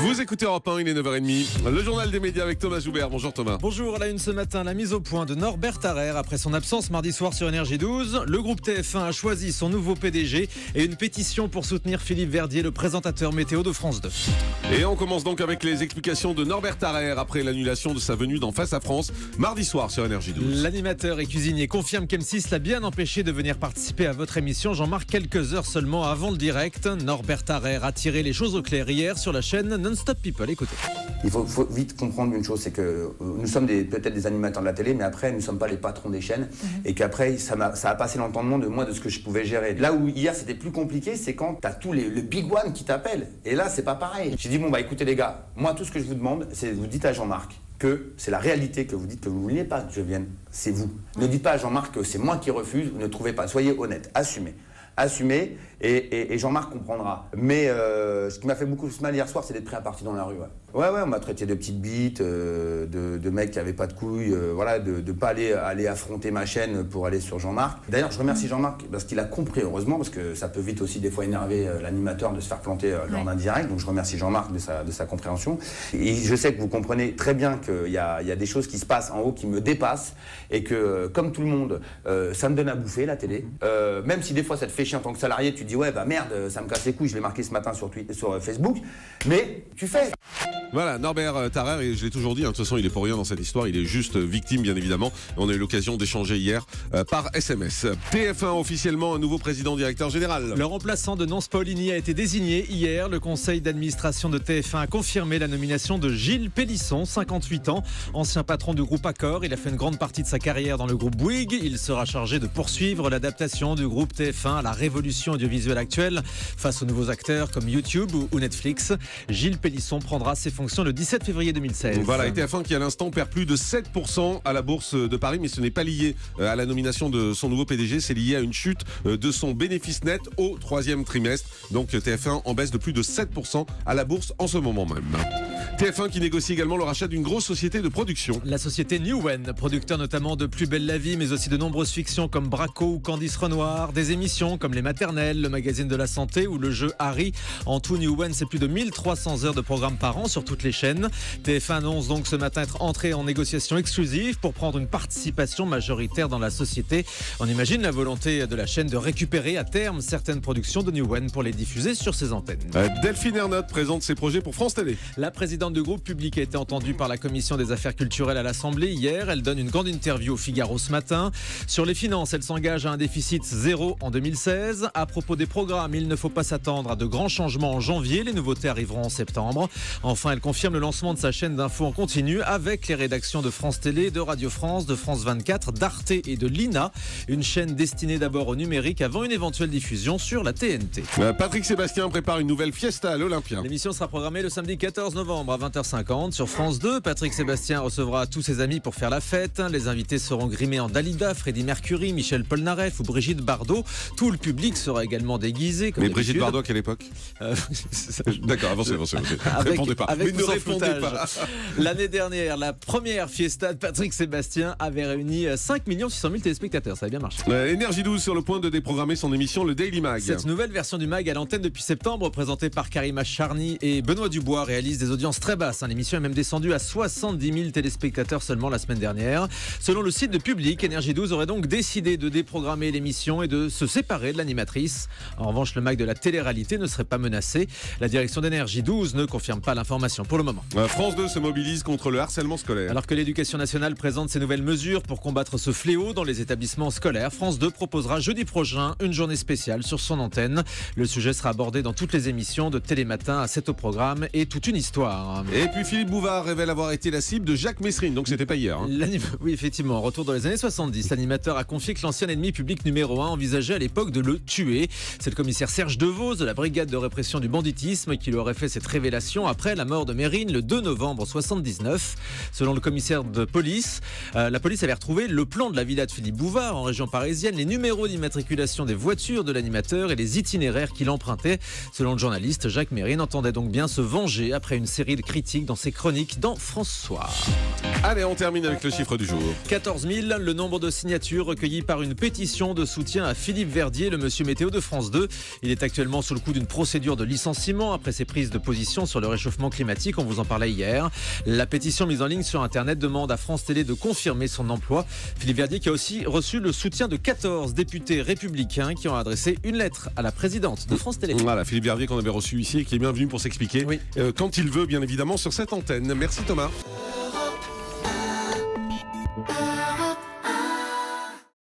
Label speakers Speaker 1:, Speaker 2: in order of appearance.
Speaker 1: Vous écoutez Europe 1, il est 9h30. Le journal des médias avec Thomas Joubert. Bonjour Thomas.
Speaker 2: Bonjour, à la une ce matin, la mise au point de Norbert Harrer après son absence mardi soir sur Énergie 12. Le groupe TF1 a choisi son nouveau PDG et une pétition pour soutenir Philippe Verdier, le présentateur météo de France 2.
Speaker 1: Et on commence donc avec les explications de Norbert Harrer après l'annulation de sa venue dans Face à France mardi soir sur Énergie 12.
Speaker 2: L'animateur et cuisinier confirme qu'M6 l'a bien empêché de venir participer à votre émission, Jean-Marc, quelques heures seulement avant le direct. Norbert Harrer a tiré les choses au clair hier sur la chaîne Non-Stop People. Écoutez.
Speaker 3: Il faut vite comprendre une chose, c'est que nous sommes peut-être des animateurs de la télé, mais après, nous ne sommes pas les patrons des chaînes. Et qu'après, ça a passé l'entendement de moi, de ce que je pouvais gérer. Là où hier, c'était plus compliqué, c'est quand tu as tous le big one qui t'appellent. Et là, c'est pas pareil. J'ai dit, bon, bah écoutez les gars, moi, tout ce que je vous demande, c'est vous dites à Jean-Marc que c'est la réalité que vous dites, que vous ne voulez pas que je vienne. C'est vous. Ne dites pas à Jean-Marc que c'est moi qui refuse, ne trouvez pas. Soyez honnête, assumez, et Jean-Marc comprendra. Mais ce qui m'a fait beaucoup mal hier soir, c'est d'être pris à partie dans la rue. Ouais, on m'a traité de petites bites, de mecs qui n'avaient pas de couilles, voilà, de ne pas aller affronter ma chaîne pour aller sur Jean-Marc. D'ailleurs, je remercie Jean-Marc parce qu'il a compris, heureusement, parce que ça peut vite aussi des fois énerver l'animateur de se faire planter lors d'un direct. Donc je remercie Jean-Marc de sa compréhension. Et je sais que vous comprenez très bien qu'il y a des choses qui se passent en haut qui me dépassent et que, comme tout le monde, ça me donne à bouffer, la télé. Même si des fois ça te fait chier en tant que salarié, tu te dis ouais bah merde, ça me casse les couilles, je l'ai marqué ce matin sur Facebook, mais tu fais.
Speaker 1: Voilà, Norbert Harrer, et je l'ai toujours dit, de toute façon il est pour rien dans cette histoire, il est juste victime bien évidemment. On a eu l'occasion d'échanger hier par SMS. TF1 officiellement un nouveau président directeur général.
Speaker 2: Le remplaçant de Nance Paulini a été désigné hier. Le conseil d'administration de TF1 a confirmé la nomination de Gilles Pélisson, 58 ans, ancien patron du groupe Accor. Il a fait une grande partie de sa carrière dans le groupe Bouygues. Il sera chargé de poursuivre l'adaptation du groupe TF1 à la révolution audiovisuelle actuelle face aux nouveaux acteurs comme YouTube ou Netflix. Gilles Pélisson prendra ses fonctions le 17 février 2016.
Speaker 1: Voilà, et TF1 qui à l'instant perd plus de 7% à la bourse de Paris, mais ce n'est pas lié à la nomination de son nouveau PDG, c'est lié à une chute de son bénéfice net au troisième trimestre. Donc TF1 en baisse de plus de 7% à la bourse en ce moment même. TF1 qui négocie également le rachat d'une grosse société de production.
Speaker 2: La société Newen, producteur notamment de Plus belle la vie, mais aussi de nombreuses fictions comme Braco ou Candice Renoir, des émissions comme Les Maternelles, le magazine de la santé ou le jeu Harry. En tout, Newen, c'est plus de 1300 heures de programme par an sur toutes les chaînes. TF1 annonce donc ce matin être entré en négociation exclusive pour prendre une participation majoritaire dans la société. On imagine la volonté de la chaîne de récupérer à terme certaines productions de Newen pour les diffuser sur ses antennes.
Speaker 1: Delphine Ernotte présente ses projets pour France Télé.
Speaker 2: La présidente du groupe public a été entendue par la commission des affaires culturelles à l'Assemblée hier. Elle donne une grande interview au Figaro ce matin. Sur les finances, elle s'engage à un déficit zéro en 2016. À propos des programmes, il ne faut pas s'attendre à de grands changements en janvier. Les nouveautés arriveront en septembre. Enfin, elle confirme le lancement de sa chaîne d'infos en continu avec les rédactions de France Télé, de Radio France, de France 24, d'Arte et de l'INA. Une chaîne destinée d'abord au numérique avant une éventuelle diffusion sur la TNT.
Speaker 1: Patrick Sébastien prépare une nouvelle fiesta à l'Olympia.
Speaker 2: L'émission sera programmée le samedi 14 novembre à 20h50 sur France 2. Patrick Sébastien recevra tous ses amis pour faire la fête. Les invités seront grimés en Dalida, Freddie Mercury, Michel Polnareff ou Brigitte Bardot. Tout le public sera également déguisé.
Speaker 1: Mais Brigitte Bardot à quelle époque D'accord, avancez. Répondez pas.
Speaker 2: Avec
Speaker 1: Mais ne répondez pas.
Speaker 2: L'année dernière, la première fiesta de Patrick Sébastien avait réuni 5 600 000 téléspectateurs. Ça a bien marché.
Speaker 1: Énergie 12 sur le point de déprogrammer son émission Le Daily Mag.
Speaker 2: Cette nouvelle version du Mag à l'antenne depuis septembre, présentée par Karima Charny et Benoît Dubois, réalise des audiences très basses. L'émission est même descendue à 70 000 téléspectateurs seulement la semaine dernière. Selon le site de Public, Énergie 12 aurait donc décidé de déprogrammer l'émission et de se séparer de l'animatrice. En revanche, le Mag de la télé-réalité ne serait pas menacé. La direction d'Énergie 12 ne confirme pas l'information pour le moment.
Speaker 1: France 2 se mobilise contre le harcèlement scolaire.
Speaker 2: Alors que l'Éducation nationale présente ses nouvelles mesures pour combattre ce fléau dans les établissements scolaires, France 2 proposera jeudi prochain une journée spéciale sur son antenne. Le sujet sera abordé dans toutes les émissions de Télématin à 7 au programme et toute une histoire.
Speaker 1: Et puis Philippe Bouvard révèle avoir été la cible de Jacques Messrine, donc c'était pas hier.
Speaker 2: Oui, effectivement, retour dans les années 70. L'animateur a confié que l'ancien ennemi public numéro 1 envisageait à l'époque de le tuer. C'est le commissaire Serge Devos de la brigade de répression du banditisme qui lui aurait fait cette révélation après la mort de Mérine le 2 novembre 79. Selon le commissaire de police, la police avait retrouvé le plan de la villa de Philippe Bouvard en région parisienne, les numéros d'immatriculation des voitures de l'animateur et les itinéraires qu'il empruntait. Selon le journaliste, Jacques Mérine entendait donc bien se venger après une série de critique dans ses chroniques dans François.
Speaker 1: Allez, on termine avec le chiffre du jour.
Speaker 2: 14 000, le nombre de signatures recueillies par une pétition de soutien à Philippe Verdier, le monsieur météo de France 2. Il est actuellement sous le coup d'une procédure de licenciement après ses prises de position sur le réchauffement climatique. On vous en parlait hier. La pétition mise en ligne sur Internet demande à France Télé de confirmer son emploi. Philippe Verdier qui a aussi reçu le soutien de 14 députés républicains qui ont adressé une lettre à la présidente de France Télé.
Speaker 1: Voilà, Philippe Verdier qu'on avait reçu ici et qui est bienvenu pour s'expliquer
Speaker 2: Oui.
Speaker 1: quand il veut, bien évidemment, sur cette antenne. Merci Thomas.